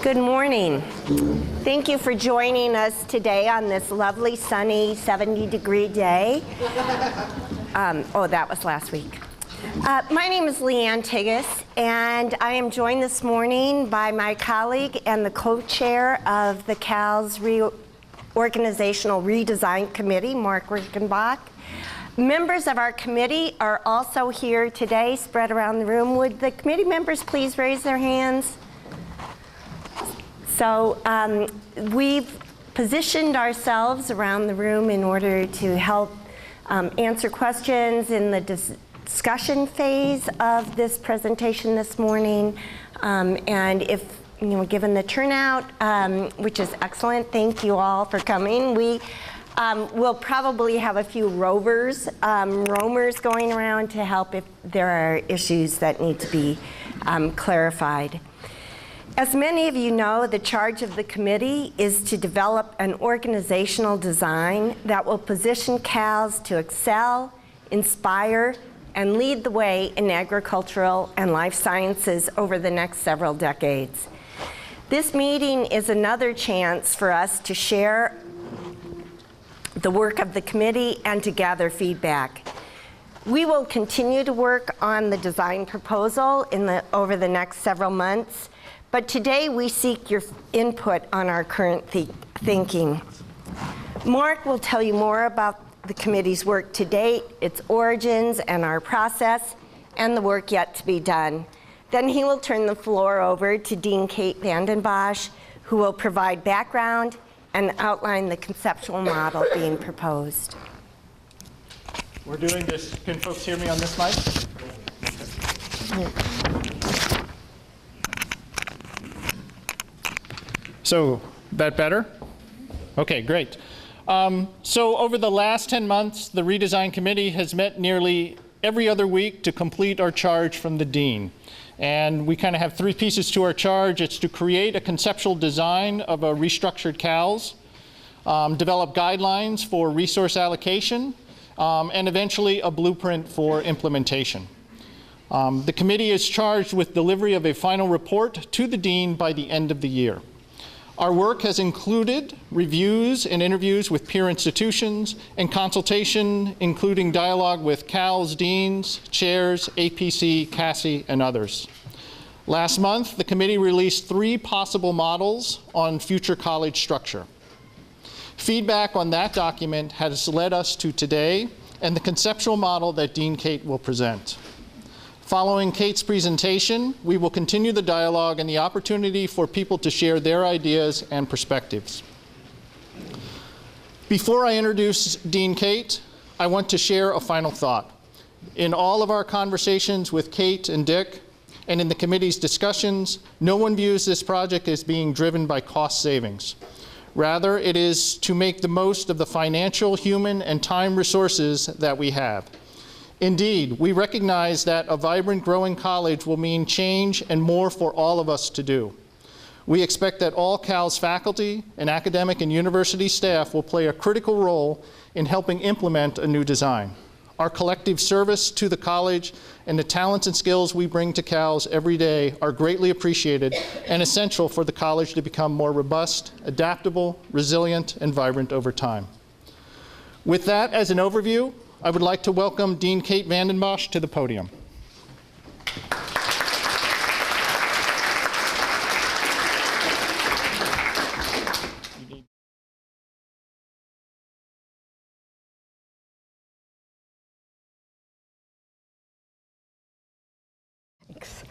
Good morning. Thank you for joining us today on this lovely, sunny, 70-degree day. Oh, that was last week. My name is Leanne Tigas, and I am joined this morning by my colleague and the co-chair of the CALS Organizational Redesign Committee, Mark Rickenbach. Members of our committee are also here today, spread around the room. Would the committee members please raise their hands? So we've positioned ourselves around the room in order to help answer questions in the discussion phase of this presentation this morning. And if, given the turnout, which is excellent, thank you all for coming. We'll probably have a few roamers going around to help if there are issues that need to be clarified. As many of you know, the charge of the committee is to develop an organizational design that will position CALS to excel, inspire, and lead the way in agricultural and life sciences over the next several decades. This meeting is another chance for us to share the work of the committee and to gather feedback. We will continue to work on the design proposal over the next several months, but today we seek your input on our current thinking. Mark will tell you more about the committee's work to date, its origins and our process, and the work yet to be done. Then he will turn the floor over to Dean Kate Vanden Bosch, who will provide background and outline the conceptual model being proposed. We're doing this. Can folks hear me on this mic? So, that better? Okay, great. So over the last 10 months, the Redesign Committee has met nearly every other week to complete our charge from the Dean. And we kind of have three pieces to our charge. It's to create a conceptual design of a restructured CALS, develop guidelines for resource allocation, and eventually a blueprint for implementation. The committee is charged with delivery of a final report to the Dean by the end of the year. Our work has included reviews and interviews with peer institutions and consultation, including dialogue with CALS deans, chairs, APC, CASI, and others. Last month, the committee released 3 possible models on future college structure. Feedback on that document has led us to today and the conceptual model that Dean Kate will present. Following Kate's presentation, we will continue the dialogue and the opportunity for people to share their ideas and perspectives. Before I introduce Dean Kate, I want to share a final thought. In all of our conversations with Kate and Dick, and in the committee's discussions, no one views this project as being driven by cost savings. Rather, it is to make the most of the financial, human, and time resources that we have. Indeed, we recognize that a vibrant, growing college will mean change and more for all of us to do. We expect that all CALS faculty and academic and university staff will play a critical role in helping implement a new design. Our collective service to the college and the talents and skills we bring to CALS every day are greatly appreciated and essential for the college to become more robust, adaptable, resilient, and vibrant over time. With that as an overview, I would like to welcome Dean Kate Vanden Bosch to the podium. Thanks.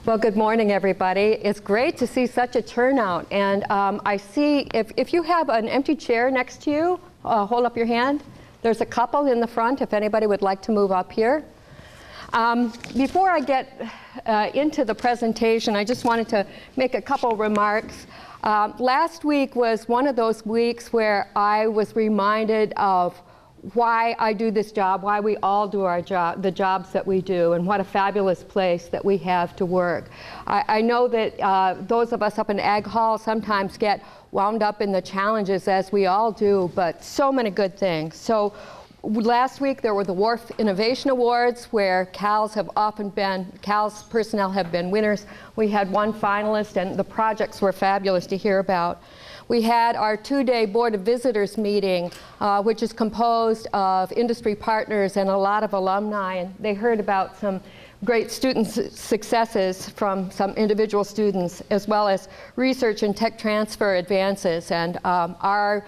Well, good morning, everybody. It's great to see such a turnout. And I see, if you have an empty chair next to you, hold up your hand. There's a couple in the front if anybody would like to move up here. Before I get into the presentation, I just wanted to make a couple remarks. Last week was one of those weeks where I was reminded of why I do this job, why we all do our job, the jobs that we do, and what a fabulous place that we have to work. I know that those of us up in Ag Hall sometimes get wound up in the challenges, as we all do, but so many good things. So Last week there were the WARF Innovation Awards, where CALS personnel have been winners. We had one finalist, and the projects were fabulous to hear about. We had our 2-day Board of Visitors meeting, which is composed of industry partners and a lot of alumni, and they heard about some great student successes from some individual students, as well as research and tech transfer advances, and our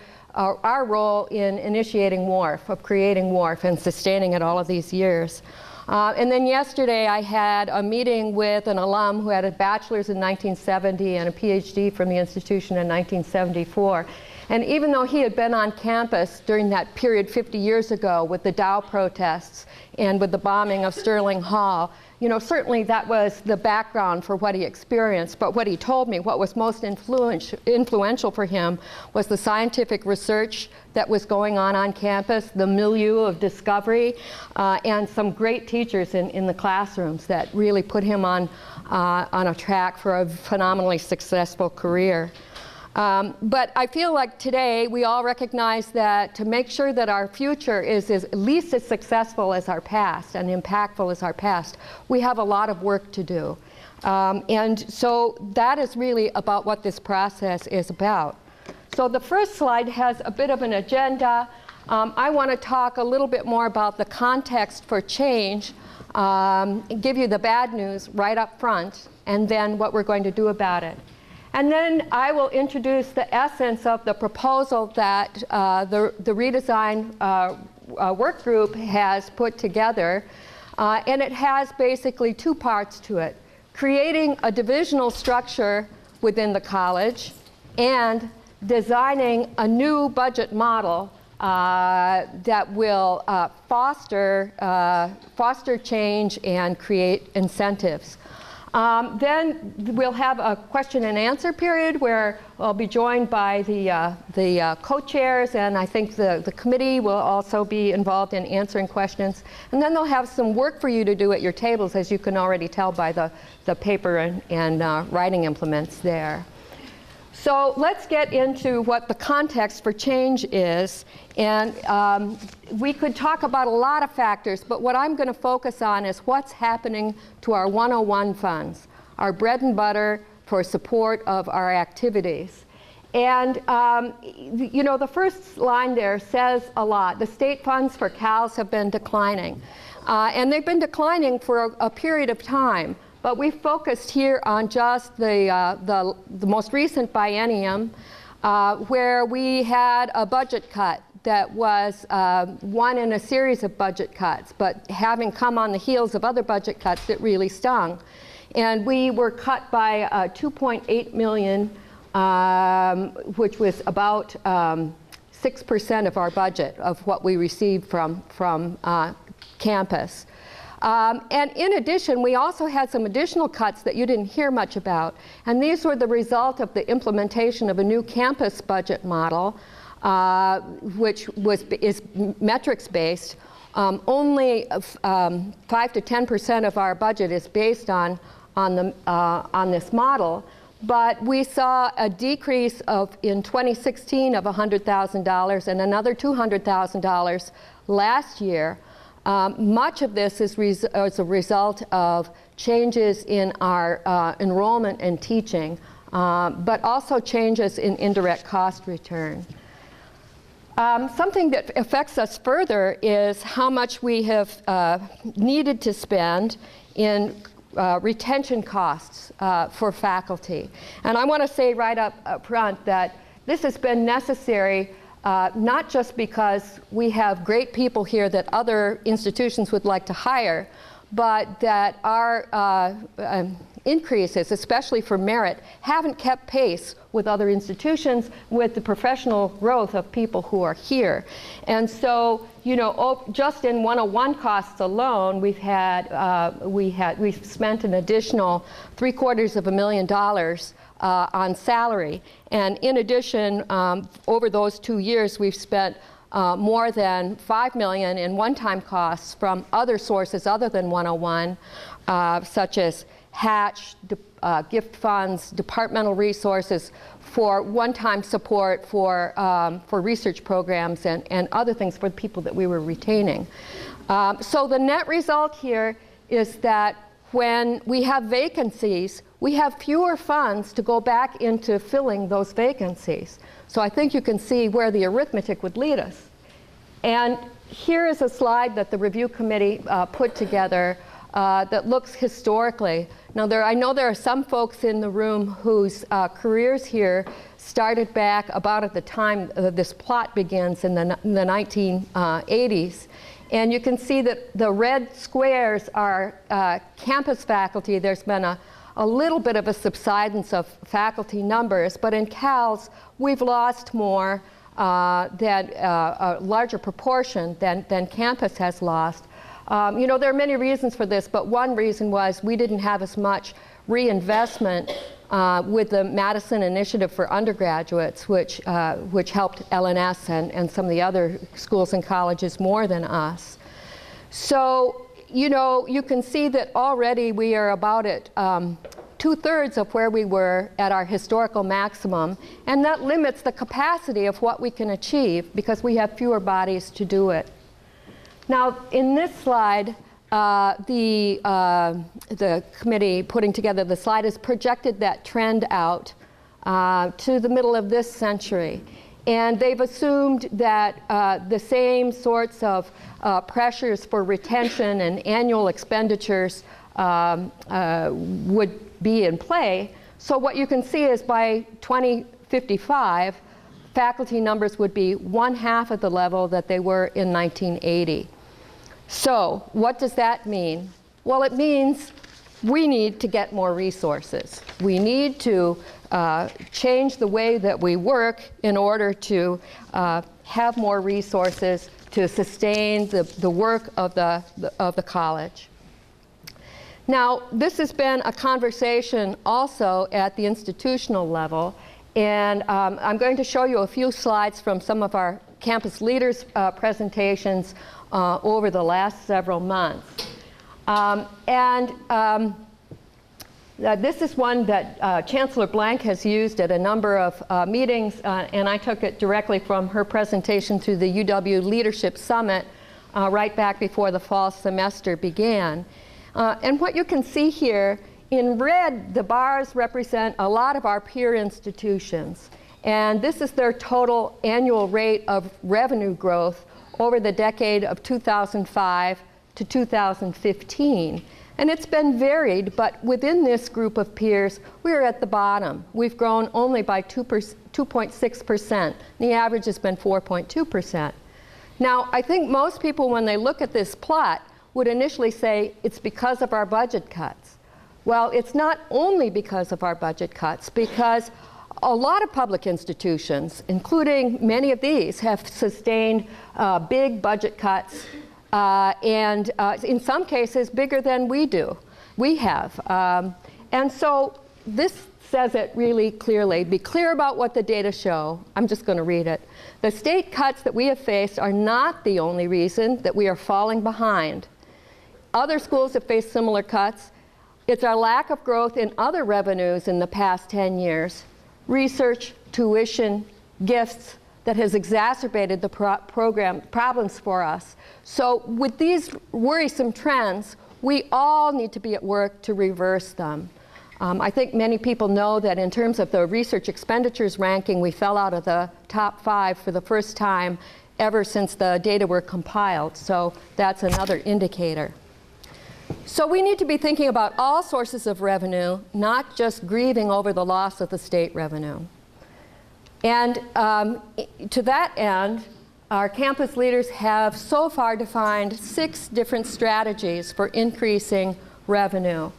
role in initiating WARF, of creating WARF and sustaining it all of these years. And then yesterday I had a meeting with an alum who had a bachelor's in 1970 and a PhD from the institution in 1974. And even though he had been on campus during that period 50 years ago with the Dow protests and with the bombing of Sterling Hall, you know, certainly that was the background for what he experienced. But what he told me, what was most influential for him, was the scientific research that was going on campus, the milieu of discovery, and some great teachers in the classrooms that really put him on a track for a phenomenally successful career. But I feel like today we all recognize that to make sure that our future is at least as successful as our past and impactful as our past, we have a lot of work to do. And so that is really about what this process is about. So the first slide has a bit of an agenda. I want to talk a little bit more about the context for change, give you the bad news right up front, and then what we're going to do about it. And then I will introduce the essence of the proposal that the redesign work group has put together. And it has basically two parts to it: creating a divisional structure within the college and designing a new budget model that will foster change and create incentives. Then we'll have a question and answer period where I'll be joined by the co-chairs, and I think the committee will also be involved in answering questions. And then they'll have some work for you to do at your tables, as you can already tell by the paper and writing implements there. So let's get into what the context for change is. And we could talk about a lot of factors, but what I'm going to focus on is what's happening to our 101 funds, our bread and butter for support of our activities. And you know, the first line there says a lot. The state funds for CALS have been declining. And they've been declining for a period of time. But we focused here on just the most recent biennium, where we had a budget cut that was one in a series of budget cuts, but having come on the heels of other budget cuts, it really stung. And we were cut by $2.8 million, which was about 6% of our budget of what we received from campus. And in addition, we also had some additional cuts that you didn't hear much about. And these were the result of the implementation of a new campus budget model, which is metrics-based. Only 5 to 10% of our budget is based on this model. But we saw a decrease in 2016 of $100,000 and another $200,000 last year. Much of this is as a result of changes in our enrollment and teaching, but also changes in indirect cost return. Something that affects us further is how much we have needed to spend in retention costs for faculty. And I want to say right up front that this has been necessary not just because we have great people here that other institutions would like to hire, but that our increases, especially for merit, haven't kept pace with other institutions, with the professional growth of people who are here. And so, you know, just in 101 costs alone, we've spent an additional $750,000 on salary. And in addition, over those 2 years, we've spent more than $5 million in one-time costs from other sources other than 101, such as Hatch, gift funds, departmental resources for one-time support for research programs and other things for the people that we were retaining. So the net result here is that when we have vacancies, we have fewer funds to go back into filling those vacancies. So I think you can see where the arithmetic would lead us. And here is a slide that the review committee put together that looks historically. Now, I know there are some folks in the room whose careers here started back about at the time this plot begins in the 1980s. And you can see that the red squares are campus faculty. There's been a little bit of a subsidence of faculty numbers, but in CALS, we've lost more than a larger proportion than campus has lost. You know, there are many reasons for this, but one reason was we didn't have as much reinvestment with the Madison Initiative for Undergraduates, which helped LNS and some of the other schools and colleges more than us. So, you know, you can see that already we are about at 2/3 of where we were at our historical maximum, and that limits the capacity of what we can achieve because we have fewer bodies to do it. Now, in this slide, the committee putting together the slide has projected that trend out to the middle of this century. And they've assumed that the same sorts of pressures for retention and annual expenditures would be in play. So what you can see is by 2055, faculty numbers would be 1/2 of the level that they were in 1980. So what does that mean? Well, it means we need to get more resources. We need to change the way that we work in order to have more resources to sustain the work of the college. Now, this has been a conversation also at the institutional level, and I'm going to show you a few slides from some of our campus leaders' presentations over the last several months. This is one that Chancellor Blank has used at a number of meetings, and I took it directly from her presentation to the UW Leadership Summit right back before the fall semester began. And what you can see here, in red, the bars represent a lot of our peer institutions. And this is their total annual rate of revenue growth over the decade of 2005 to 2015. And it's been varied, but within this group of peers, we're at the bottom. We've grown only by 2.6%. The average has been 4.2%. Now, I think most people, when they look at this plot, would initially say it's because of our budget cuts. Well, it's not only because of our budget cuts, because a lot of public institutions, including many of these, have sustained big budget cuts, and in some cases bigger than we have. And so this says it really clearly. Be clear about what the data show. I'm just going to read it. The state cuts that we have faced are not the only reason that we are falling behind. Other schools have faced similar cuts. It's our lack of growth in other revenues in the past 10 years, research, tuition, gifts, that has exacerbated the program problems for us. So with these worrisome trends, we all need to be at work to reverse them. I think many people know that in terms of the research expenditures ranking, we fell out of the top 5 for the first time ever since the data were compiled. So that's another indicator. So we need to be thinking about all sources of revenue, not just grieving over the loss of the state revenue. And to that end, our campus leaders have so far defined 6 different strategies for increasing revenue.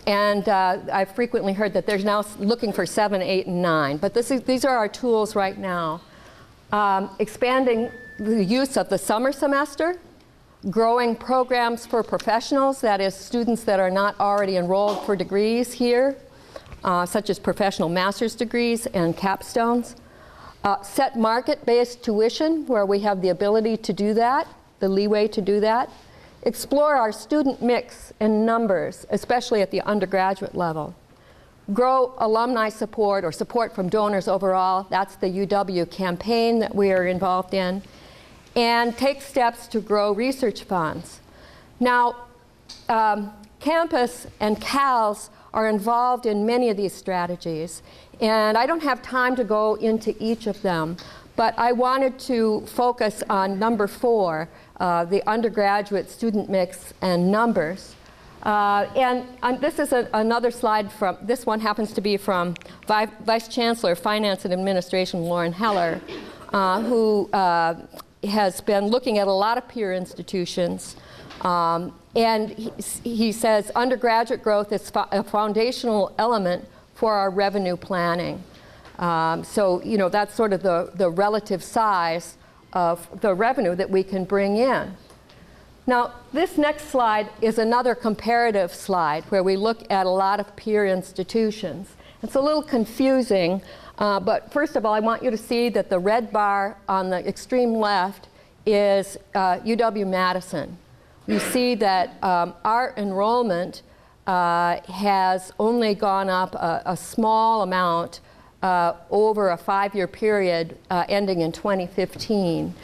And I've frequently heard that they're now looking for 7, 8, and 9. But these are our tools right now. Expanding the use of the summer semester, growing programs for professionals, that is, students that are not already enrolled for degrees here, such as professional master's degrees and capstones. Set market-based tuition, where we have the ability to do that, the leeway to do that. Explore our student mix and numbers, especially at the undergraduate level. grow alumni support or support from donors overall. That's the UW campaign that we are involved in. And take steps to grow research funds. Now, campus and CALS are involved in many of these strategies. And I don't have time to go into each of them, but I wanted to focus on number 4, the undergraduate student mix and numbers. And this is another slide from, this one happens to be from Vice Chancellor of Finance and Administration Lauren Heller, who has been looking at a lot of peer institutions. And he says undergraduate growth is a foundational element for our revenue planning. So, you know, that's sort of the relative size of the revenue that we can bring in. Now, this next slide is another comparative slide where we look at a lot of peer institutions. It's a little confusing, but first of all, I want you to see that the red bar on the extreme left is UW-Madison. You see that our enrollment has only gone up a small amount over a 5-year period ending in 2015.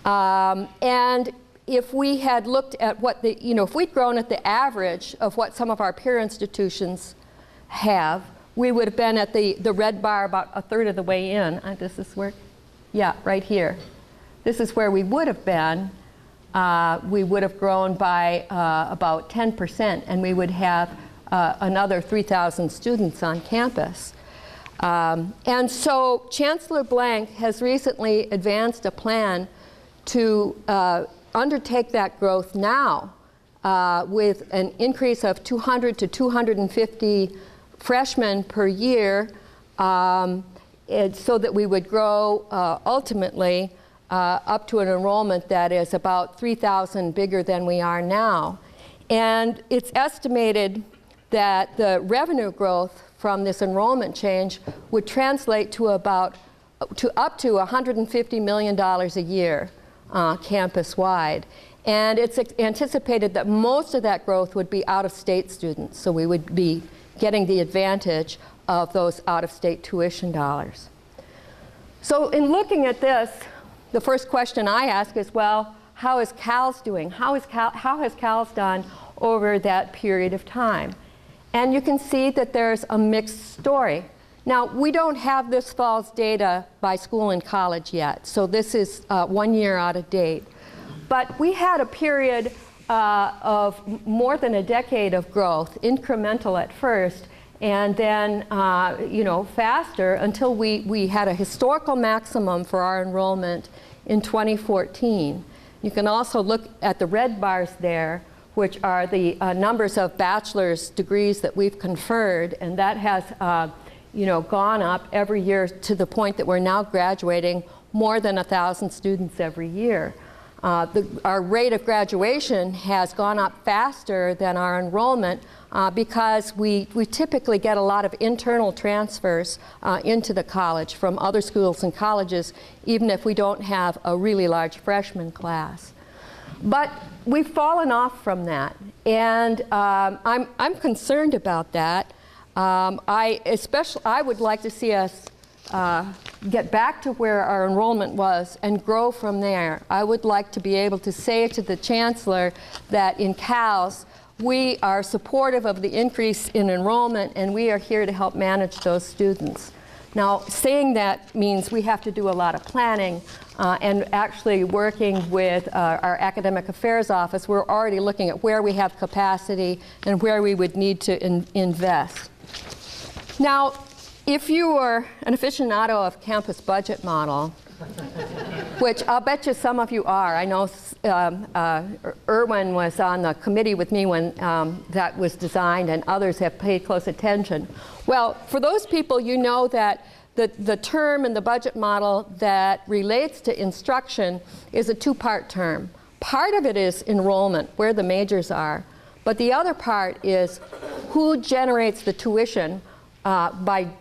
And if we had looked at what the, you know, if we'd grown at the average of what some of our peer institutions have, we would have been at the red bar about a third of the way in. Does this work? Yeah, right here. This is where we would have been. We would have grown by about 10%, and we would have another 3,000 students on campus. And so Chancellor Blank has recently advanced a plan to undertake that growth now with an increase of 200 to 250 freshmen per year, so that we would grow ultimately up to an enrollment that is about 3,000 bigger than we are now. And it's estimated that the revenue growth from this enrollment change would translate to up to $150 million a year campus-wide. And it's anticipated that most of that growth would be out-of-state students, so we would be getting the advantage of those out-of-state tuition dollars. So in looking at this, the first question I ask is, well, how is CALS doing? How has CALS done over that period of time? And you can see that there's a mixed story. Now, we don't have this fall's data by school and college yet, so this is 1 year out of date. But we had a period of more than a decade of growth, incremental at first, and then faster until we had a historical maximum for our enrollment in 2014. You can also look at the red bars there, which are the numbers of bachelor's degrees that we've conferred, and that has gone up every year to the point that we're now graduating more than 1,000 students every year. Our rate of graduation has gone up faster than our enrollment because we typically get a lot of internal transfers into the college from other schools and colleges, even if we don't have a really large freshman class. But we've fallen off from that, and I'm concerned about that. I would like to see us get back to where our enrollment was and grow from there. I would like to be able to say to the Chancellor that in CALS, we are supportive of the increase in enrollment, and we are here to help manage those students. Now, saying that means we have to do a lot of planning, and actually working with our academic affairs office, we're already looking at where we have capacity and where we would need to invest. Now, if you were an aficionado of campus budget model, which I'll bet you some of you are. I know Irwin was on the committee with me when that was designed, and others have paid close attention. Well, for those people, you know that the term in the budget model that relates to instruction is a two-part term. Part of it is enrollment, where the majors are, but the other part is who generates the tuition by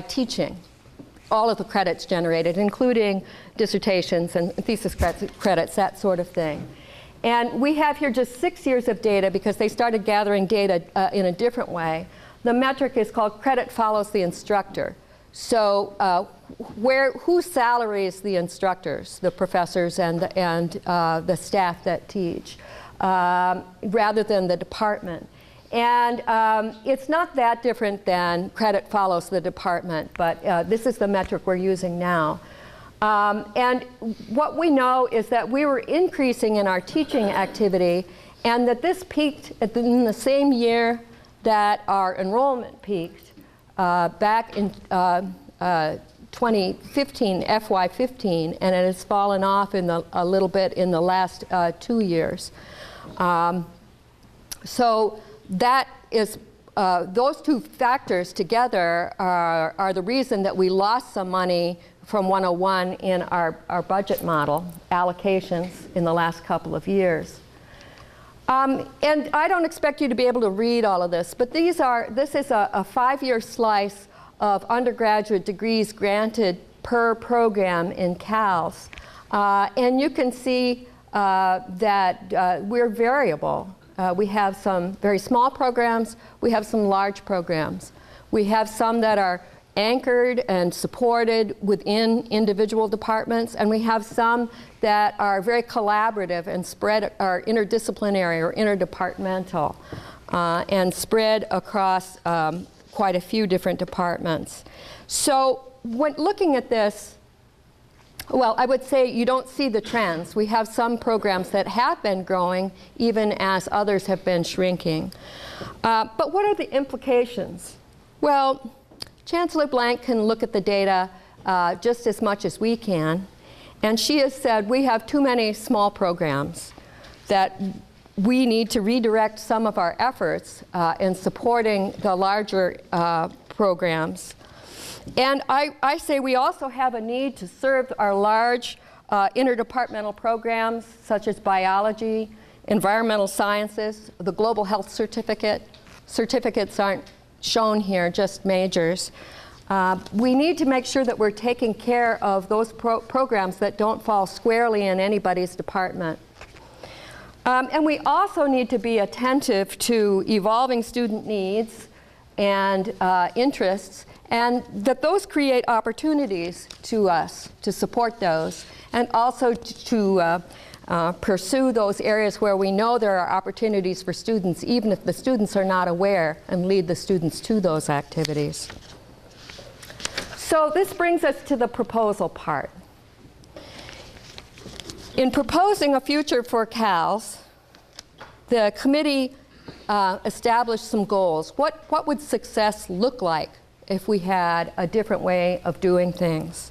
teaching. All of the credits generated, including dissertations and thesis credits, that sort of thing. And we have here just 6 years of data because they started gathering data in a different way. the metric is called credit follows the instructor. So who salaries the instructors, the professors and the staff that teach, rather than the department. And it's not that different than credit follows the department, but this is the metric we're using now. And what we know is that we were increasing in our teaching activity, and that this peaked in the same year that our enrollment peaked back in 2015, FY15, and it has fallen off a little bit in the last 2 years. So that is, those two factors together are the reason that we lost some money from 101 in our budget model allocations in the last couple of years. And I don't expect you to be able to read all of this, but this is a 5-year slice of undergraduate degrees granted per program in CALS. And you can see that we're variable. We have some very small programs. We have some large programs. We have some that are anchored and supported within individual departments, and we have some that are very collaborative and spread, are interdisciplinary or interdepartmental, and spread across quite a few different departments. So when looking at this, well, I would say you don't see the trends. We have some programs that have been growing even as others have been shrinking. But what are the implications? Well, Chancellor Blank can look at the data just as much as we can. And she has said we have too many small programs, that we need to redirect some of our efforts in supporting the larger programs. And I say we also have a need to serve our large interdepartmental programs such as biology, environmental sciences, the global health certificate. Certificates aren't shown here, just majors. We need to make sure that we're taking care of those programs that don't fall squarely in anybody's department. And we also need to be attentive to evolving student needs and interests, and that those create opportunities to us to support those, and also to pursue those areas where we know there are opportunities for students, even if the students are not aware, and lead the students to those activities. So this brings us to the proposal part. In proposing a future for CALS, the committee established some goals. What would success look like if we had a different way of doing things?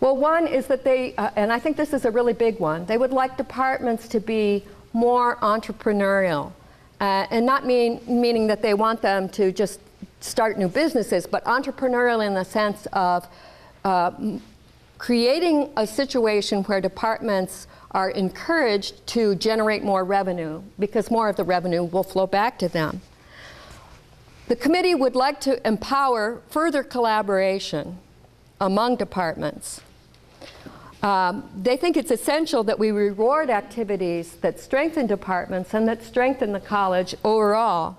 Well, one is that they, and I think this is a really big one, they would like departments to be more entrepreneurial. And not meaning that they want them to just start new businesses, but entrepreneurial in the sense of creating a situation where departments are encouraged to generate more revenue, because more of the revenue will flow back to them. The committee would like to empower further collaboration among departments. They think it's essential that we reward activities that strengthen departments and that strengthen the college overall,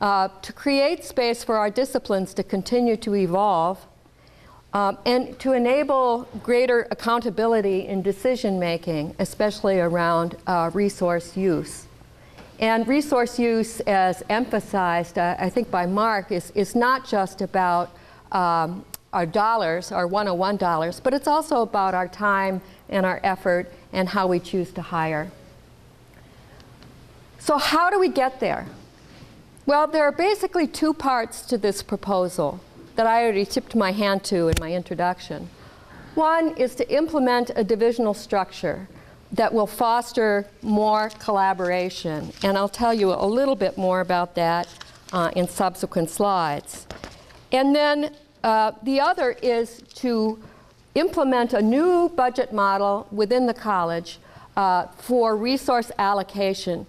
to create space for our disciplines to continue to evolve, and to enable greater accountability in decision making, especially around resource use. And resource use, as emphasized, I think by Mark, is not just about our dollars, our 101 dollars, but it's also about our time and our effort and how we choose to hire. So how do we get there? Well, there are basically two parts to this proposal that I already tipped my hand to in my introduction. One is to implement a divisional structure that will foster more collaboration, and I'll tell you a little bit more about that in subsequent slides. And then the other is to implement a new budget model within the college for resource allocation.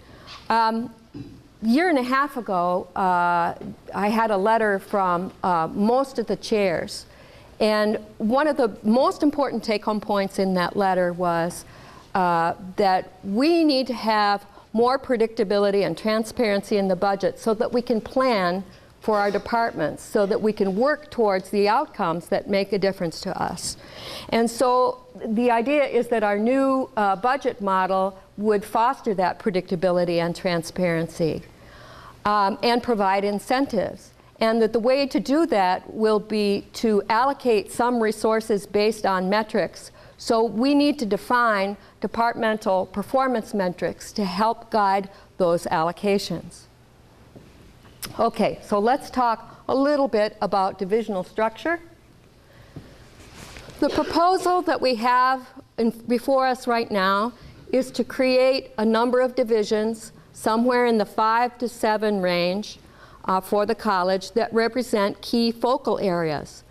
Year and a half ago, I had a letter from most of the chairs, and one of the most important take-home points in that letter was that we need to have more predictability and transparency in the budget so that we can plan for our departments so that we can work towards the outcomes that make a difference to us. And so the idea is that our new budget model would foster that predictability and transparency and provide incentives. And that the way to do that will be to allocate some resources based on metrics. So we need to define departmental performance metrics to help guide those allocations. Okay, so let's talk a little bit about divisional structure. The proposal that we have before us right now is to create a number of divisions, somewhere in the 5 to 7 range for the college, that represent key focal areas.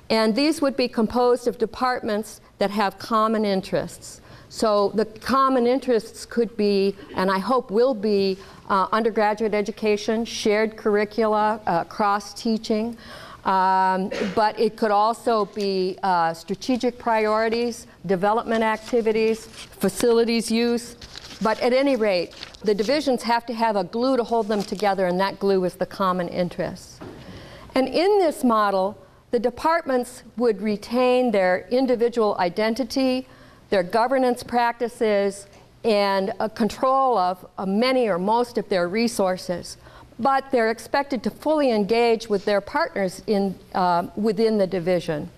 And these would be composed of departments that have common interests. So the common interests could be, and I hope will be, undergraduate education, shared curricula, cross-teaching, but it could also be strategic priorities, development activities, facilities use. But at any rate, the divisions have to have a glue to hold them together, and that glue is the common interests. And in this model, the departments would retain their individual identity, their governance practices, and a control of many or most of their resources. But they're expected to fully engage with their partners within the division.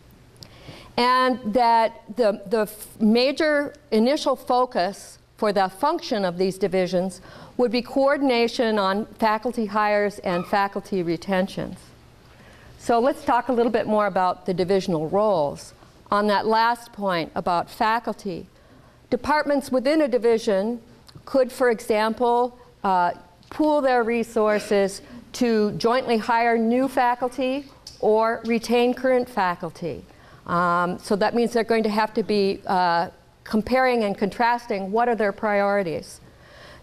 And that the major initial focus for the function of these divisions would be coordination on faculty hires and faculty retentions. So let's talk a little bit more about the divisional roles. On that last point about faculty, departments within a division could, for example, pool their resources to jointly hire new faculty or retain current faculty. So that means they're going to have to be comparing and contrasting what are their priorities.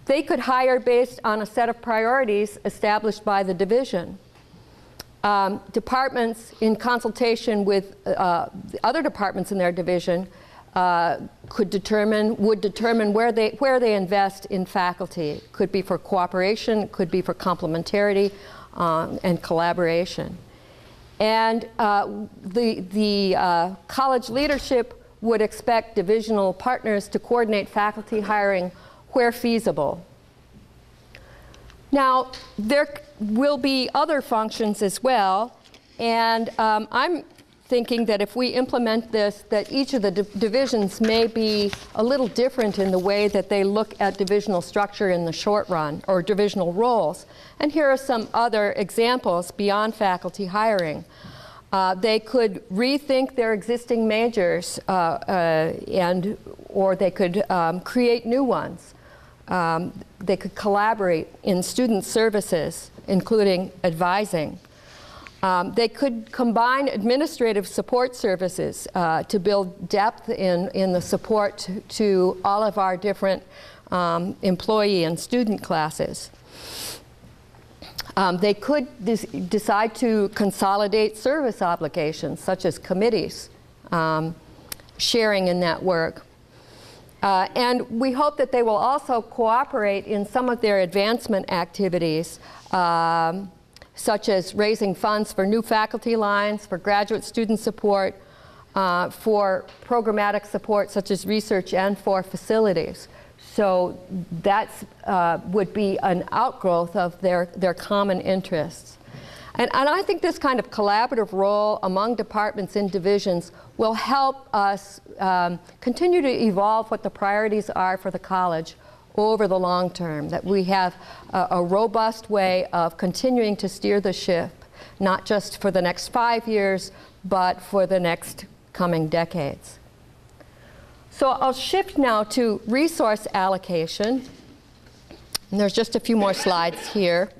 They could hire based on a set of priorities established by the division. Departments, in consultation with the other departments in their division, would determine where they invest in faculty. It could be for cooperation, it could be for complementarity and collaboration. And the college leadership would expect divisional partners to coordinate faculty hiring where feasible. Now, there will be other functions as well, and I'm thinking that if we implement this, that each of the divisions may be a little different in the way that they look at divisional structure in the short run, or divisional roles. And here are some other examples beyond faculty hiring. They could rethink their existing majors, or they could create new ones. They could collaborate in student services, including advising. They could combine administrative support services to build depth in the support to all of our different employee and student classes. They could decide to consolidate service obligations, such as committees, sharing in that work. And we hope that they will also cooperate in some of their advancement activities, such as raising funds for new faculty lines, for graduate student support, for programmatic support such as research, and for facilities. So that would be an outgrowth of their common interests. And I think this kind of collaborative role among departments and divisions will help us continue to evolve what the priorities are for the college over the long term, that we have a robust way of continuing to steer the ship, not just for the next 5 years, but for the next coming decades. So I'll shift now to resource allocation. And there's just a few more slides here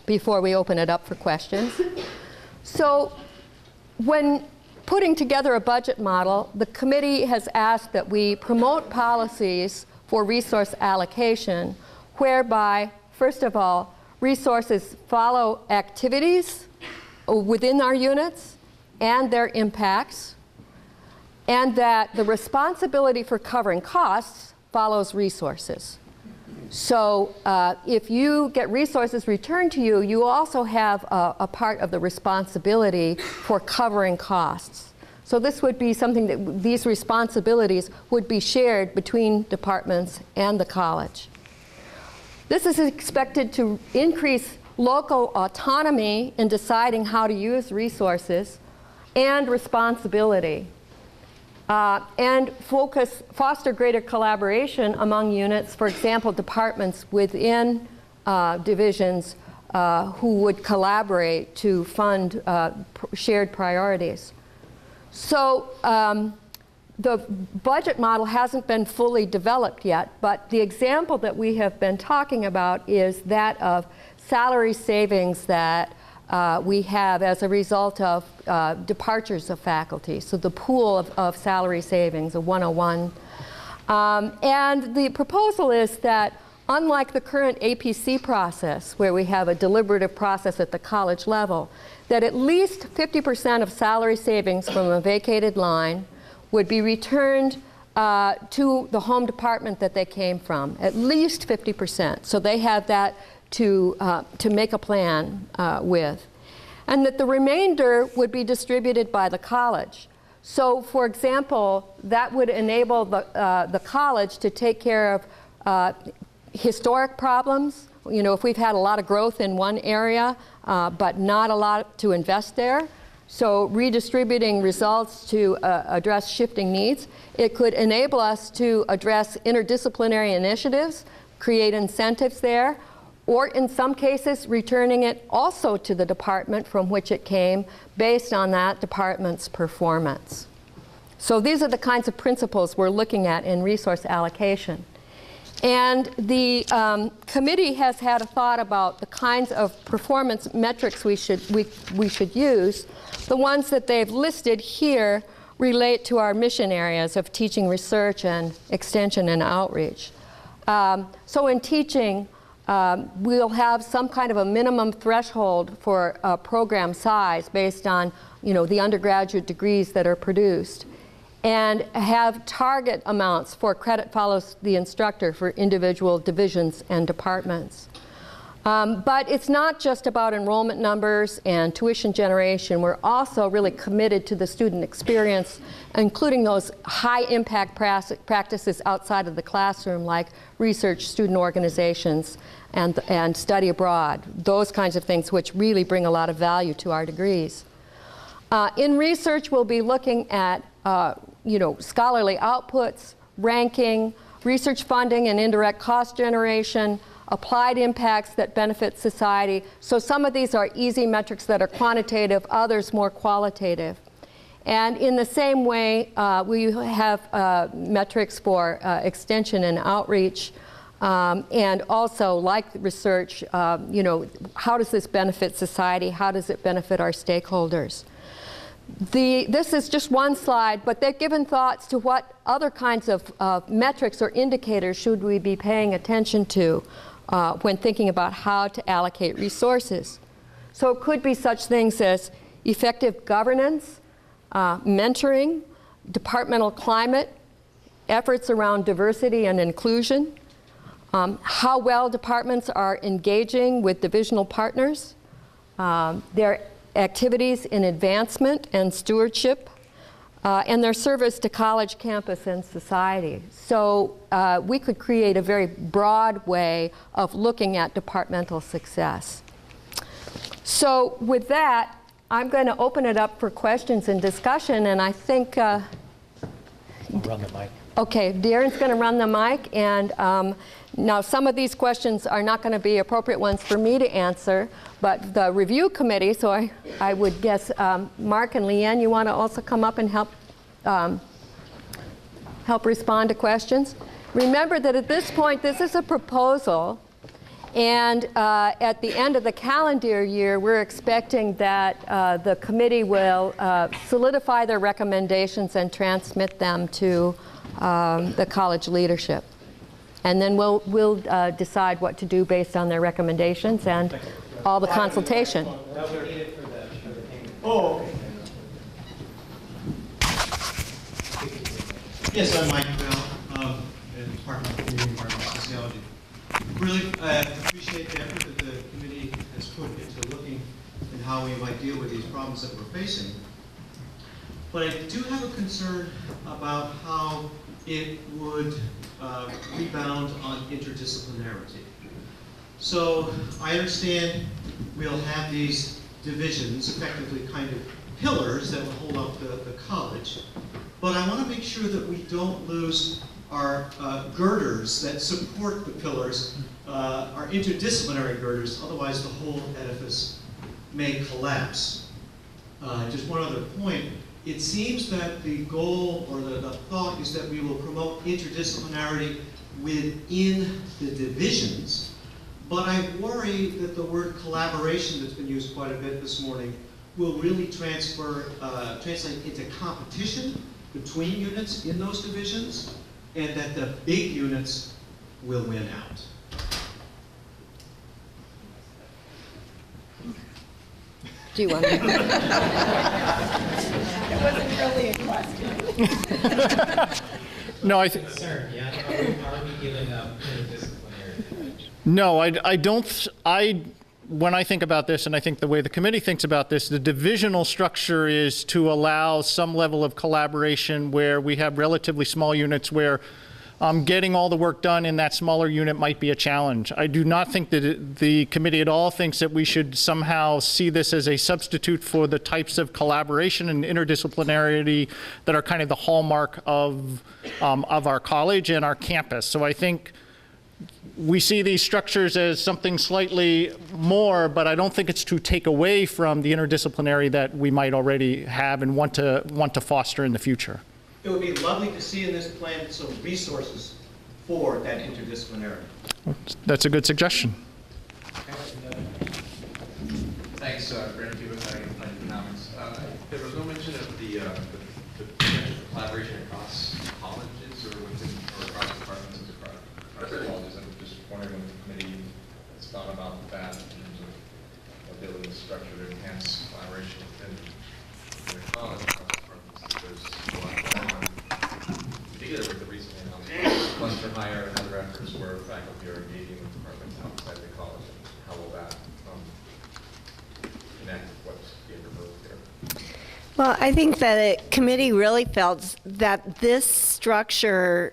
before we open it up for questions. So when putting together a budget model, the committee has asked that we promote policies for resource allocation, whereby, first of all, resources follow activities within our units and their impacts, and that the responsibility for covering costs follows resources. So if you get resources returned to you, you also have a part of the responsibility for covering costs. So this would be something that these responsibilities would be shared between departments and the college. This is expected to increase local autonomy in deciding how to use resources and responsibility, and foster greater collaboration among units, for example, departments within divisions who would collaborate to fund shared priorities. So the budget model hasn't been fully developed yet, but the example that we have been talking about is that of salary savings that we have as a result of departures of faculty. So the pool of salary savings, a 101. And the proposal is that unlike the current APC process, where we have a deliberative process at the college level, that at least 50% of salary savings from a vacated line would be returned to the home department that they came from, at least 50%. So they have that to make a plan with. And that the remainder would be distributed by the college. So for example, that would enable the college to take care of historic problems. You know, if we've had a lot of growth in one area, but not a lot to invest there, so redistributing results to address shifting needs. It could enable us to address interdisciplinary initiatives, create incentives there, or in some cases, returning it also to the department from which it came based on that department's performance. So these are the kinds of principles we're looking at in resource allocation. And the committee has had a thought about the kinds of performance metrics we should use. The ones that they've listed here relate to our mission areas of teaching, research, and extension and outreach. So in teaching, we'll have some kind of a minimum threshold for program size based on, you know, the undergraduate degrees that are produced, and have target amounts for credit follows the instructor for individual divisions and departments. But it's not just about enrollment numbers and tuition generation. We're also really committed to the student experience, including those high impact practices outside of the classroom, like research, student organizations, and study abroad, those kinds of things which really bring a lot of value to our degrees. In research, we'll be looking at scholarly outputs, ranking, research funding and indirect cost generation, applied impacts that benefit society. So some of these are easy metrics that are quantitative, others more qualitative. And in the same way, we have metrics for extension and outreach, and also, like research, how does this benefit society? How does it benefit our stakeholders? This is just one slide, but they've given thoughts to what other kinds of metrics or indicators should we be paying attention to when thinking about how to allocate resources. So it could be such things as effective governance, mentoring, departmental climate, efforts around diversity and inclusion, how well departments are engaging with divisional partners, their activities in advancement and stewardship, and their service to college, campus, and society. So we could create a very broad way of looking at departmental success. So with that, I'm going to open it up for questions and discussion, and I think Run the mic. Okay, Darren's going to run the mic, and now some of these questions are not going to be appropriate ones for me to answer, but the review committee, so I would guess Mark and Leanne, you want to also come up and help respond to questions? Remember that at this point, this is a proposal, and at the end of the calendar year, we're expecting that the committee will solidify their recommendations and transmit them to the college leadership. And then we'll decide what to do based on their recommendations and all the consultation. Oh, okay. Yes, I'm Mike Bell, in the Department of Sociology. problems that we're facing. But I do have a concern about how it would rebound on interdisciplinarity. So I understand we'll have these divisions, effectively kind of pillars that will hold up the college. But I want to make sure that we don't lose our girders that support the pillars, our interdisciplinary girders, otherwise the whole edifice may collapse. Just one other point. It seems that the goal or the thought is that we will promote interdisciplinarity within the divisions, but I worry that the word collaboration that's been used quite a bit this morning will really translate into competition between units in those divisions, and that the big units will win out. Do you want to? It wasn't really a question. No, Concern, yeah? Are we giving up interdisciplinary? No, I don't. When I think about this, and I think the way the committee thinks about this, the divisional structure is to allow some level of collaboration where we have relatively small units where getting all the work done in that smaller unit might be a challenge. I do not think that the committee at all thinks that we should somehow see this as a substitute for the types of collaboration and interdisciplinarity that are kind of the hallmark of our college and our campus. So I think we see these structures as something slightly more, but I don't think it's to take away from the interdisciplinary that we might already have and want to foster in the future. It would be lovely to see in this plan some resources for that interdisciplinarity. That's a good suggestion. Thanks, Brandon Cubic, Untitled Economics. There was no mention of the potential for collaboration across colleges or across departments and across colleges. I'm just wondering what the committee has thought about that in terms of building a structure to enhance collaboration within the college across departments. There's a lot going on, particularly with the recently announced cluster hire and other efforts where faculty are engaging with departments outside the college. How will that connect with what's being proposed there? Well, I think that the committee really felt that this structure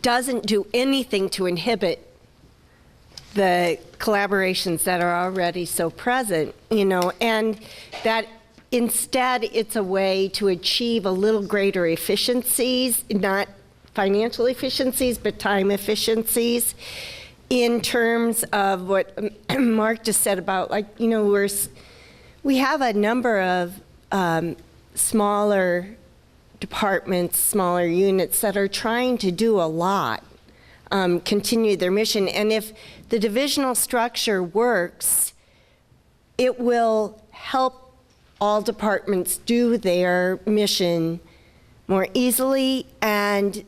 doesn't do anything to inhibit the collaborations that are already so present, and that instead it's a way to achieve a little greater efficiencies, not financial efficiencies, but time efficiencies, in terms of what Mark just said about, we have a number of smaller departments, smaller units that are trying to do a lot, continue their mission. And if the divisional structure works, it will help all departments do their mission more easily, and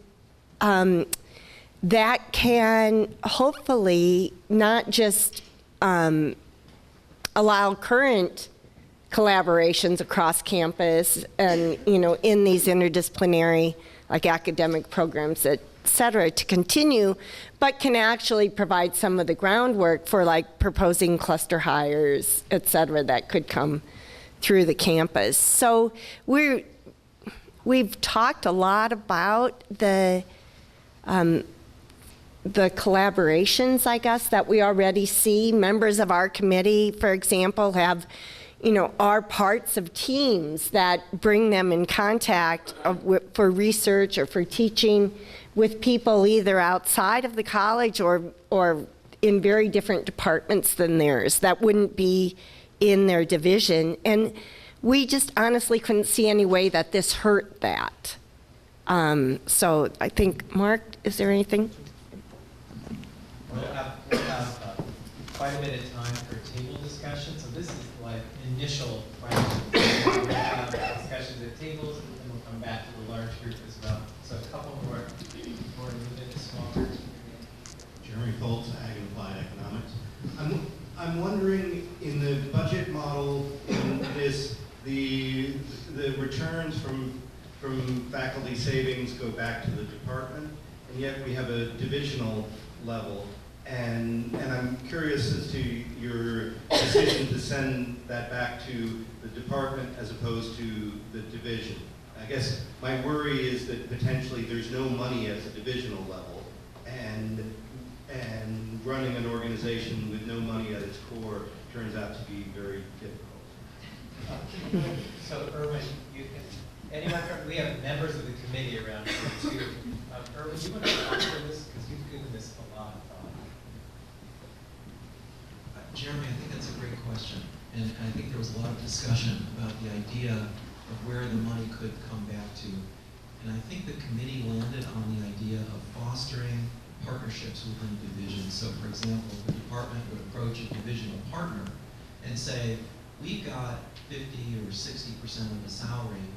that can hopefully not just allow current collaborations across campus and, in these interdisciplinary, like academic programs, et cetera, to continue, but can actually provide some of the groundwork for proposing cluster hires, et cetera, that could come through the campus. So we've talked a lot about the collaborations, I guess, that we already see. Members of our committee, for example, have are parts of teams that bring them in contact for research or for teaching with people either outside of the college or in very different departments than theirs that wouldn't be in their division. And we just honestly couldn't see any way that this hurt that. So I think, Mark, is there anything? We'll have quite a bit of time for table discussion. So this is like initial questions. We'll have discussions at tables, and then we'll come back to the large group as well. So a couple more before we move into small groups. Jeremy Foltz, Ag and Applied Economics. I'm wondering, in the budget model, in this, the returns from faculty savings go back to the department, and yet we have a divisional level. And I'm curious as to your decision to send that back to the department as opposed to the division. I guess my worry is that potentially there's no money at the divisional level, and running an organization with no money at its core turns out to be very difficult. So Erwin, anyone we have members of the committee around here too. Erwin, you want to answer this because you've given this a lot of thought. Jeremy, I think that's a great question, and I think there was a lot of discussion about the idea of where the money could come back to, and I think the committee landed on the idea of fostering partnerships within divisions. So, for example, the department would approach a divisional partner and say, "We got 50 or 60% of the salary.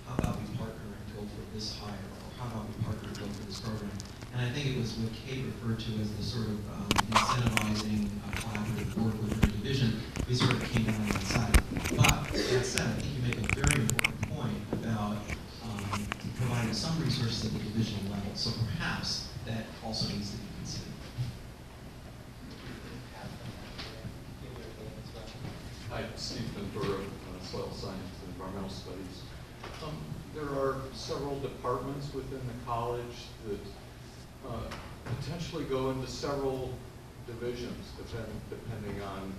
How about we partner and go for this hire, or how about we partner and go for this program?" And I think it was what Kate referred to as the sort of incentivizing collaborative work within a division. We sort of came down on that side. But that said, I think you make a very important point about providing some resources at the divisional level. So perhaps that also needs to be considered. Hi, Steve Ventura, Soil Science and Environmental Studies. There are several departments within the college that potentially go into several divisions, depending on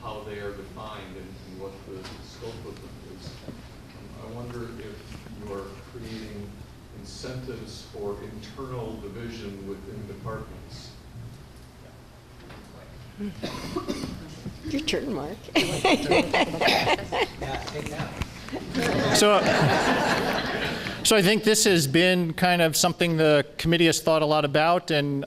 how they are defined and what the scope of them is. I wonder if you are creating incentives for internal division within departments. Your turn, Mark. Yeah, take that. So I think this has been kind of something the committee has thought a lot about, and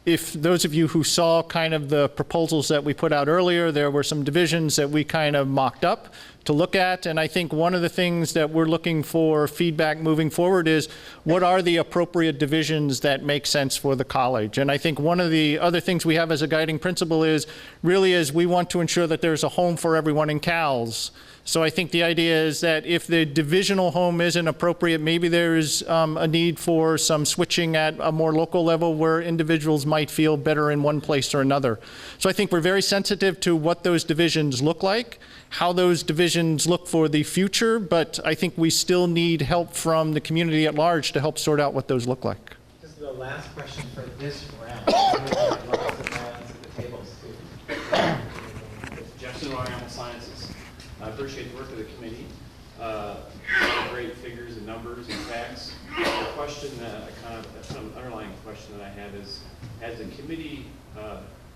if those of you who saw kind of the proposals that we put out earlier, there were some divisions that we kind of mocked up to look at, and I think one of the things that we're looking for feedback moving forward is what are the appropriate divisions that make sense for the college. And I think one of the other things we have as a guiding principle is we want to ensure that there's a home for everyone in CALS. So I think the idea is that if the divisional home isn't appropriate, maybe there's a need for some switching at a more local level where individuals might feel better in one place or another. So I think we're very sensitive to what those divisions look like, how those divisions look for the future, but I think we still need help from the community at large to help sort out what those look like. This is the last question for this round. Lots of rounds at the tables too. Jeff Sinwar, Animal Sciences. I appreciate the work of the committee. Great figures and numbers and facts. The question that kind of an underlying question that I have is, has the committee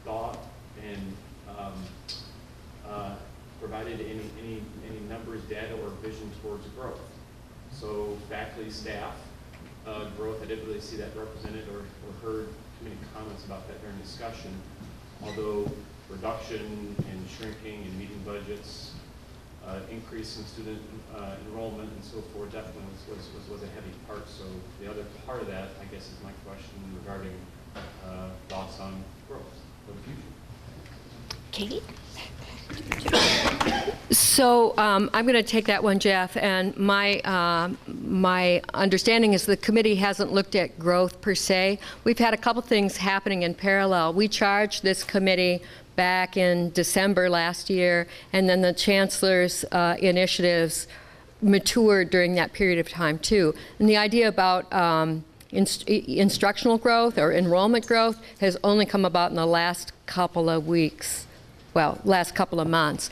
thought and provided any numbers, data, or vision towards growth? So faculty, staff, growth, I didn't really see that represented or heard too many comments about that during discussion, although reduction and shrinking and meeting budgets, increase in student enrollment and so forth definitely was a heavy part. So the other part of that, I guess, is my question regarding thoughts on growth for the future. Katie? So I'm going to take that one, Jeff. And my understanding is the committee hasn't looked at growth per se. We've had a couple things happening in parallel. We charged this committee back in December last year, and then the chancellor's initiatives matured during that period of time too. And the idea about instructional growth or enrollment growth has only come about in the last couple of weeks. Well, last couple of months.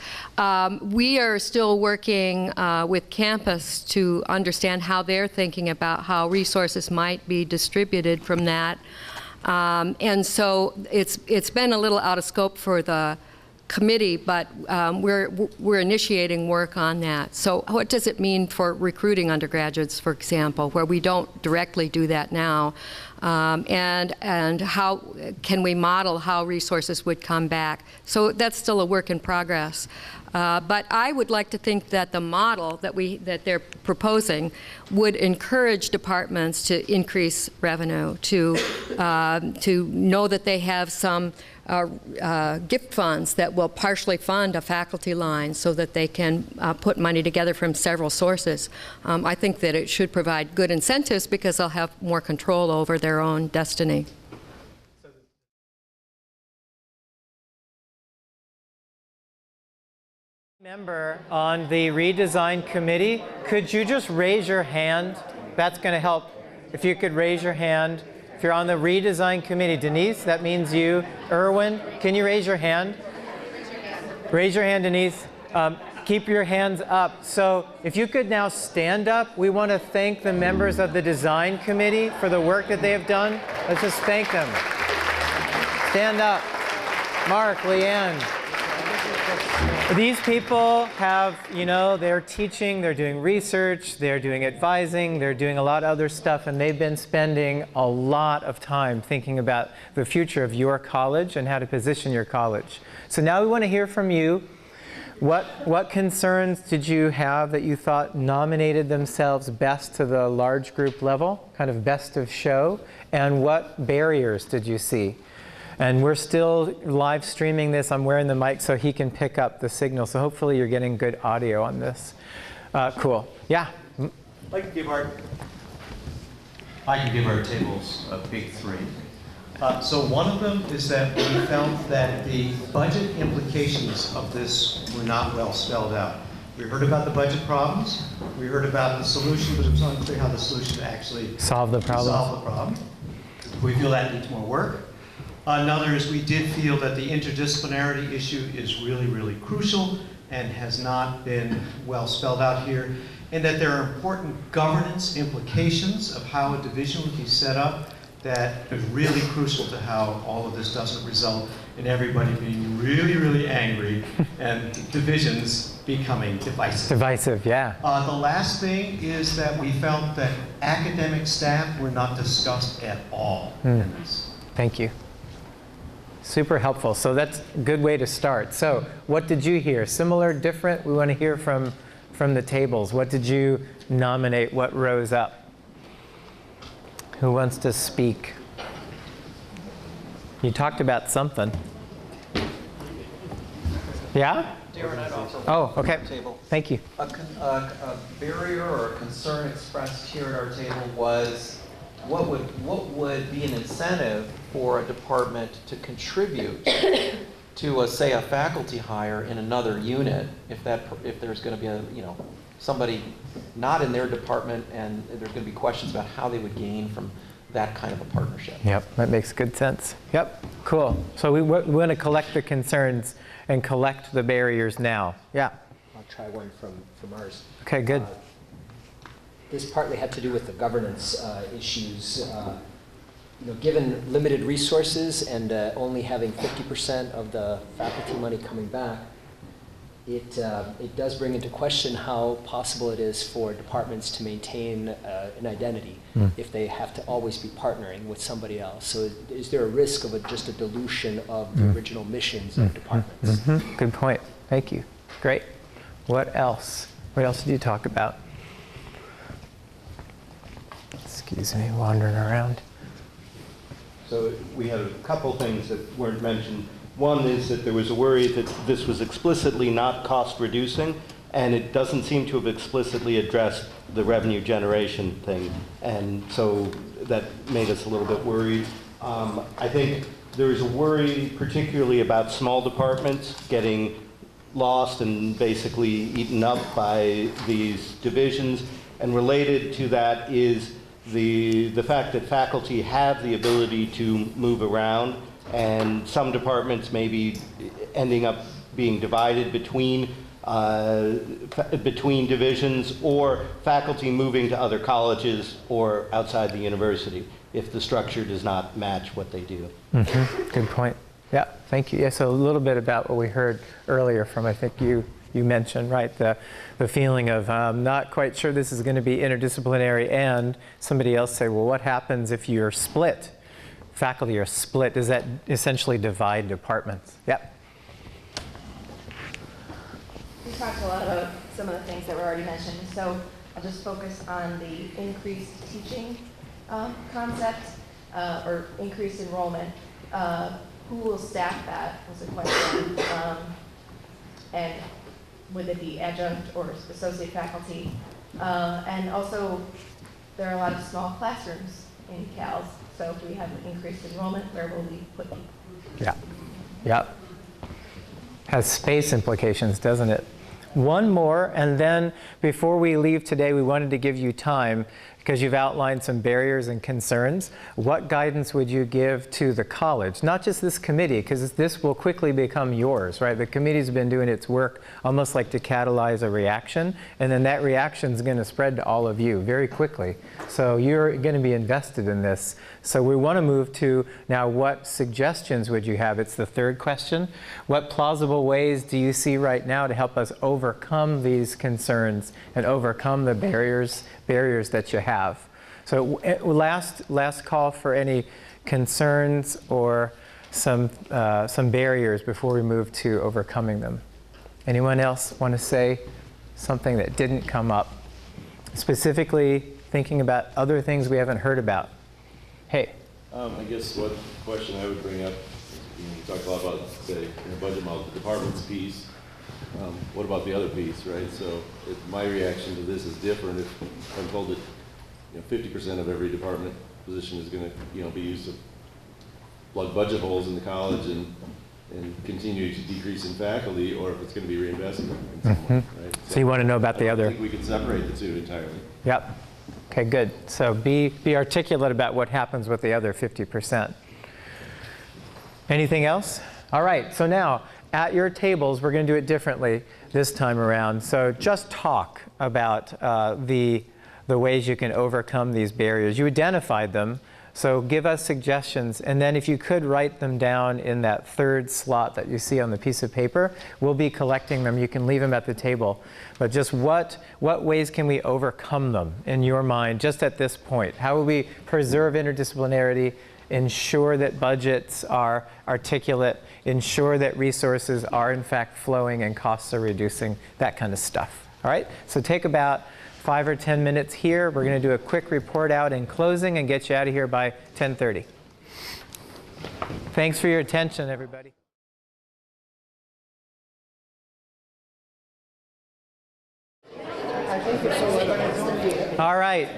We are still working with campus to understand how they're thinking about how resources might be distributed from that. And so it's been a little out of scope for the committee, but we're initiating work on that. So what does it mean for recruiting undergraduates, for example, where we don't directly do that now? And how can we model how resources would come back? So that's still a work in progress. But I would like to think that the model that they're proposing would encourage departments to increase revenue, to know that they have some gift funds that will partially fund a faculty line so that they can put money together from several sources. I think that it should provide good incentives because they'll have more control over their own destiny. Member on the redesign committee, could you just raise your hand? That's going to help. If you could raise your hand. If you're on the redesign committee, Denise, that means you. Erwin, can you raise your hand? Raise your hand, Denise. Keep your hands up. So if you could now stand up, we want to thank the members of the design committee for the work that they have done. Let's just thank them. Stand up. Mark, Leanne. These people have, you know, they're teaching, they're doing research, they're doing advising, they're doing a lot of other stuff, and they've been spending a lot of time thinking about the future of your college and how to position your college. So now we want to hear from you. What concerns did you have that you thought nominated themselves best to the large group level, kind of best of show, and what barriers did you see? And we're still live streaming this. I'm wearing the mic so he can pick up the signal. So hopefully you're getting good audio on this. Cool. Yeah? I can give our tables a big three. So one of them is that we felt that the budget implications of this were not well spelled out. We heard about the budget problems. We heard about the solution, but it was unclear how the solution actually solve the problem. We feel that needs more work. Another is we did feel that the interdisciplinarity issue is really, really crucial and has not been well spelled out here, and that there are important governance implications of how a division would be set up that is really crucial to how all of this doesn't result in everybody being really, really angry and divisions becoming divisive. Divisive, yeah. The last thing is that we felt that academic staff were not discussed at all in this. Thank you. Super helpful. So that's a good way to start. So what did you hear? Similar, different? We want to hear from the tables. What did you nominate? What rose up? Who wants to speak? You talked about something. Yeah? Darren, I'd offer oh, okay. Table. Thank you. A barrier or a concern expressed here at our table was what would be an incentive for a department to contribute to, say, a faculty hire in another unit if there's going to be somebody not in their department, and there's going to be questions about how they would gain from that kind of a partnership. Yep, that makes good sense. Yep, cool. So we want to collect the concerns and collect the barriers now. Yeah. I'll try one from ours. Okay, good. This partly had to do with the governance issues. Given limited resources and only having 50% of the faculty money coming back, it does bring into question how possible it is for departments to maintain an identity if they have to always be partnering with somebody else. So is there a risk of just a dilution of the original missions of departments? Good point. Thank you. Great. What else? What else did you talk about? Excuse me, wandering around. So we had a couple things that weren't mentioned. One is that there was a worry that this was explicitly not cost reducing, and it doesn't seem to have explicitly addressed the revenue generation thing. And so that made us a little bit worried. I think there is a worry particularly about small departments getting lost and basically eaten up by these divisions. And related to that is the fact that faculty have the ability to move around, and some departments may be ending up being divided between divisions, or faculty moving to other colleges or outside the university if the structure does not match what they do. Good point. Yeah, thank you. Yeah, so a little bit about what we heard earlier from, I think you mentioned, right, the feeling of not quite sure this is going to be interdisciplinary, and somebody else say, well, what happens if you're split? Faculty are split. Does that essentially divide departments? Yep. We talked a lot about some of the things that were already mentioned, so I'll just focus on the increased teaching concept or increased enrollment. Who will staff that was a question, and would it be adjunct or associate faculty? And also, there are a lot of small classrooms in CALS, so if we have an increased enrollment, where will we put people? Yeah. Yeah. Has space implications, doesn't it? One more, and then before we leave today, we wanted to give you time, because you've outlined some barriers and concerns. What guidance would you give to the college? Not just this committee, because this will quickly become yours, right? The committee's been doing its work almost like to catalyze a reaction, and then that reaction is going to spread to all of you very quickly. So you're going to be invested in this. So we want to move to now, what suggestions would you have? It's the third question. What plausible ways do you see right now to help us overcome these concerns and overcome the barriers that you have? So last call for any concerns or some barriers before we move to overcoming them. Anyone else want to say something that didn't come up? Specifically thinking about other things we haven't heard about. Hey. I guess what question I would bring up, you talked a lot about, say, in the budget model, the department's piece. What about the other piece, right? So my reaction to this is different. If I'm told that 50% of every department position is going to be used to plug budget holes in the college and continue to decrease in faculty, or if it's going to be reinvested in some way, right? So you want to know about the other. I think we can separate the two entirely. Yep. Okay, good. So be articulate about what happens with the other 50%. Anything else? All right, so now at your tables, we're going to do it differently this time around. So just talk about the ways you can overcome these barriers. You identified them, so give us suggestions, and then if you could write them down in that third slot that you see on the piece of paper. We'll be collecting them. You can leave them at the table. But just what ways can we overcome them in your mind just at this point? How will we preserve interdisciplinarity, ensure that budgets are articulate, ensure that resources are in fact flowing and costs are reducing, that kind of stuff. All right? So take about 5 or 10 minutes here. We're going to do a quick report out in closing and get you out of here by 10:30. Thanks for your attention, everybody. All right.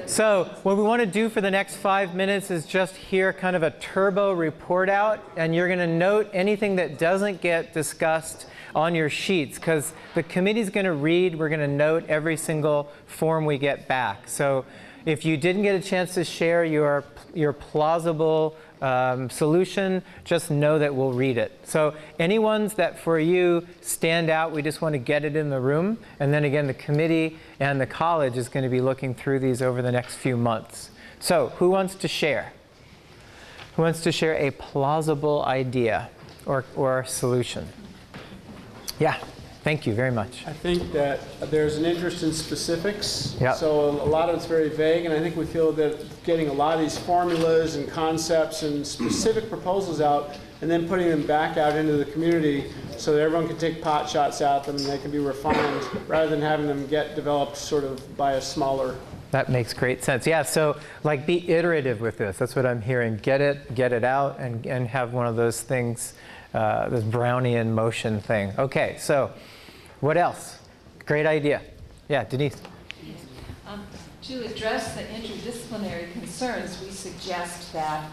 So what we want to do for the next 5 minutes is just hear kind of a turbo report out, and you're going to note anything that doesn't get discussed on your sheets, because the committee's going to read, we're going to note every single form we get back. So if you didn't get a chance to share your plausible solution, just know that we'll read it. So any ones that for you stand out, we just want to get it in the room. And then again, the committee and the college is going to be looking through these over the next few months. So who wants to share? Who wants to share a plausible idea or solution? Yeah, thank you very much. I think that there's an interest in specifics. Yep. So a lot of it's very vague, and I think we feel that getting a lot of these formulas and concepts and specific proposals out and then putting them back out into the community so that everyone can take pot shots at them and they can be refined rather than having them get developed sort of by a smaller. That makes great sense. Yeah, so like be iterative with this. That's what I'm hearing. Get it out, and have one of those things, this Brownian motion thing. Okay, so what else? Great idea. Yeah, Denise. To address the interdisciplinary concerns, we suggest that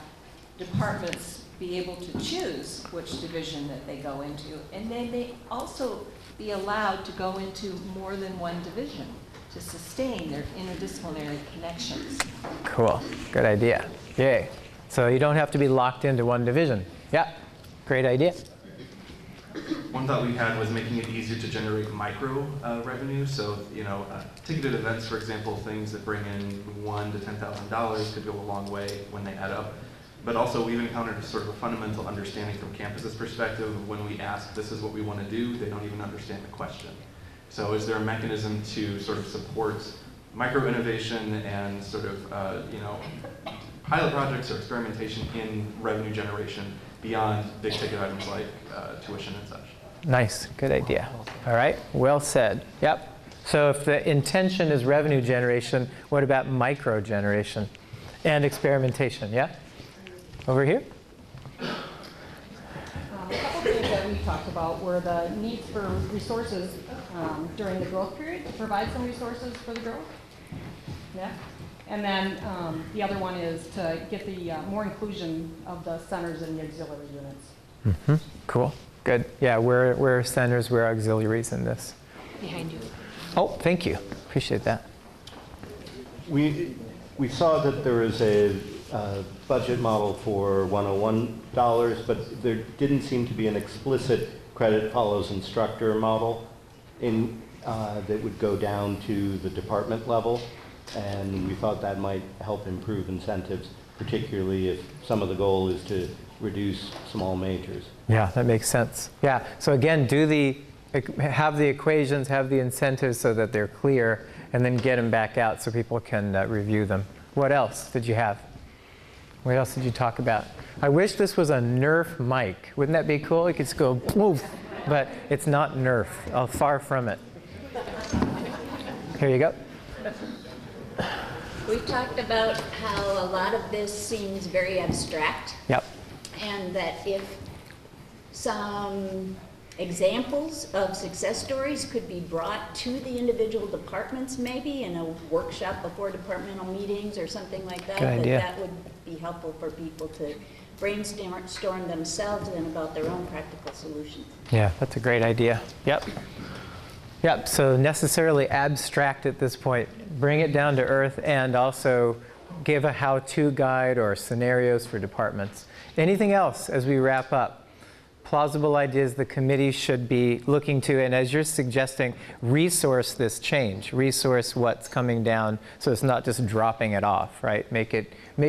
departments be able to choose which division that they go into, and they may also be allowed to go into more than one division to sustain their interdisciplinary connections. Cool. Good idea. Yay. So you don't have to be locked into one division. Yeah. Great idea. One thought we had was making it easier to generate micro revenue. So, ticketed events, for example, things that bring in $1,000 to $10,000 could go a long way when they add up. But also, we've encountered sort of a fundamental understanding from campus's perspective of when we ask, this is what we want to do, they don't even understand the question. So is there a mechanism to sort of support micro innovation and sort of, pilot projects or experimentation in revenue generation beyond big ticket items like tuition and such? Nice. Good idea. All right. Well said. Yep. So if the intention is revenue generation, what about micro generation and experimentation? Yeah? Over here? A couple things that we talked about were the needs for resources during the growth period, to provide some resources for the growth. Yeah. And then the other one is to get the more inclusion of the centers and the auxiliary units. Mm-hmm. Cool. Good. Yeah, we're centers, we're auxiliaries in this. behind you. Oh, thank you. Appreciate that. We saw that there is a budget model for $101, but there didn't seem to be an explicit credit follows instructor model that would go down to the department level, and we thought that might help improve incentives, particularly if some of the goal is to reduce small majors. Yeah, that makes sense. Yeah, so again, have the equations, have the incentives so that they're clear, and then get them back out so people can review them. What else did you have? What else did you talk about? I wish this was a Nerf mic. Wouldn't that be cool? You could just go, move, but it's not Nerf. Far from it. Here you go. We talked about how a lot of this seems very abstract. Yep. And that if some examples of success stories could be brought to the individual departments, maybe in a workshop before departmental meetings or something like that, Good idea. that would be helpful for people to brainstorm themselves then about their own practical solutions. Yeah, that's a great idea. Yep. Yep, so necessarily abstract at this point. Bring it down to earth and also give a how-to guide or scenarios for departments. Anything else as we wrap up? Plausible ideas the committee should be looking to, and as you're suggesting, resource this change, resource what's coming down so it's not just dropping it off, right? Make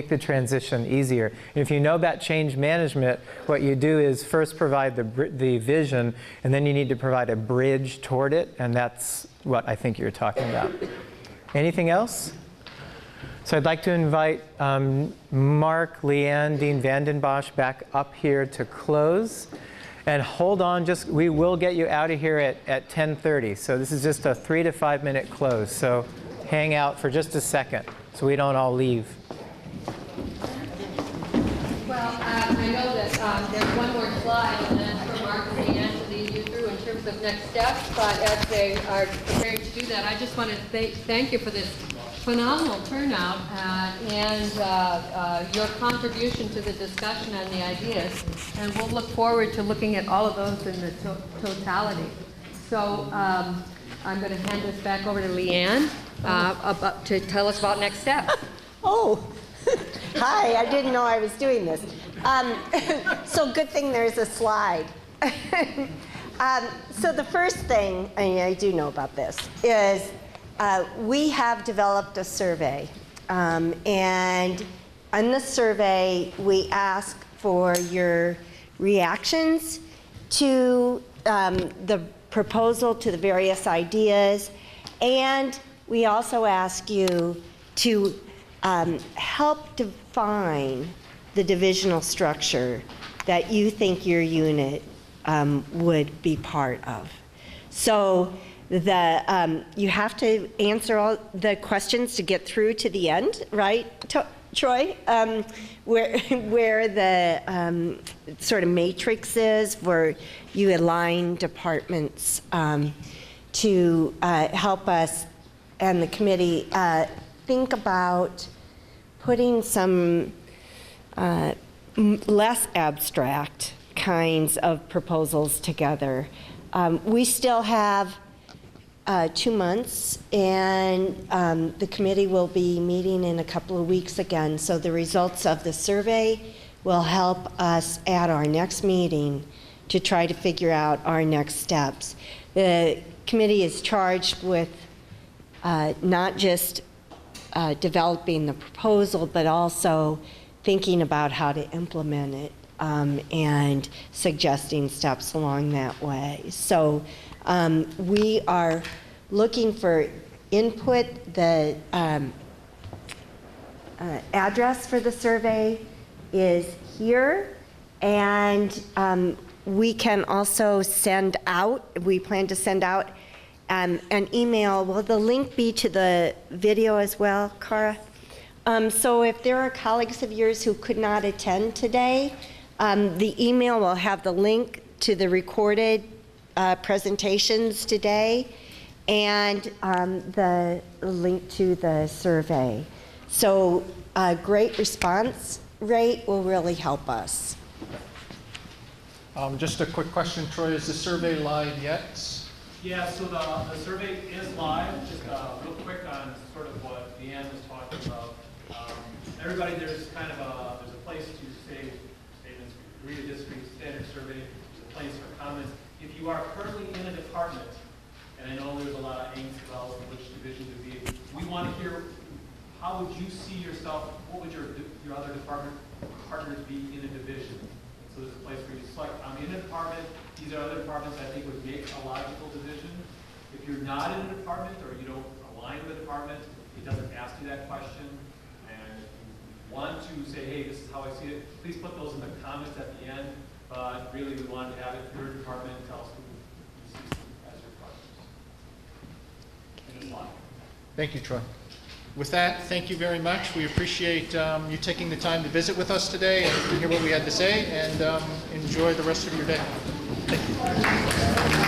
the transition easier. And if you know about change management, what you do is first provide the vision, and then you need to provide a bridge toward it, and that's what I think you're talking about. Anything else? So I'd like to invite Mark, Leanne, Dean Vandenbosch back up here to close. And hold on, we will get you out of here at 10:30. So this is just a 3 to 5 minute close. So hang out for just a second so we don't all leave. Well, I know that there's one more slide, and then for Mark and Leanne to lead you through in terms of next steps. But as they are preparing to do that, I just want to thank you for this phenomenal turnout and your contribution to the discussion and the ideas. And we'll look forward to looking at all of those in the totality. So I'm going to hand this back over to Leanne to tell us about next steps. Oh, hi, I didn't know I was doing this. So good thing there's a slide. So the first thing, I do know about this, is we have developed a survey. And in the survey, we ask for your reactions to the proposal, to the various ideas, and we also ask you to help define the divisional structure that you think your unit would be part of. So you have to answer all the questions to get through to the end, right, Troy? Where the sort of matrix is, where you align departments to help us and the committee think about putting some less abstract kinds of proposals together. We still have 2 months, and the committee will be meeting in a couple of weeks again. So the results of the survey will help us at our next meeting to try to figure out our next steps. The committee is charged with not just developing the proposal, but also thinking about how to implement it and suggesting steps along that way. So we are looking for input. The address for the survey is here, and we can also send out, we plan to send out an email. Will the link be to the video as well, Cara? So if there are colleagues of yours who could not attend today, the email will have the link to the recorded presentations today and the link to the survey. So a great response rate will really help us. Just a quick question, Troy. Is the survey live yet? Yeah, so the survey is live. Just real quick on sort of what Deanne was talking about. Everybody, there's kind of there's a place to say statements, read a disagree, standard survey. There's a place for comments. If you are currently in a department, and I know there's a lot of angst about which division to be, we want to hear how would you see yourself, what would your other department partners be in a division? So there's a place where you select, I'm in a department, these are other departments I think would make a logical division. If you're not in a department or you don't align with a department, it doesn't ask you that question. And if you want to say, hey, this is how I see it, please put those in the comments at the end. But really, we wanted to have it for your department, tell us who you see as your partners. And it's live. Thank you, Troy. With that, thank you very much. We appreciate you taking the time to visit with us today and hear what we had to say, and enjoy the rest of your day. Thank you.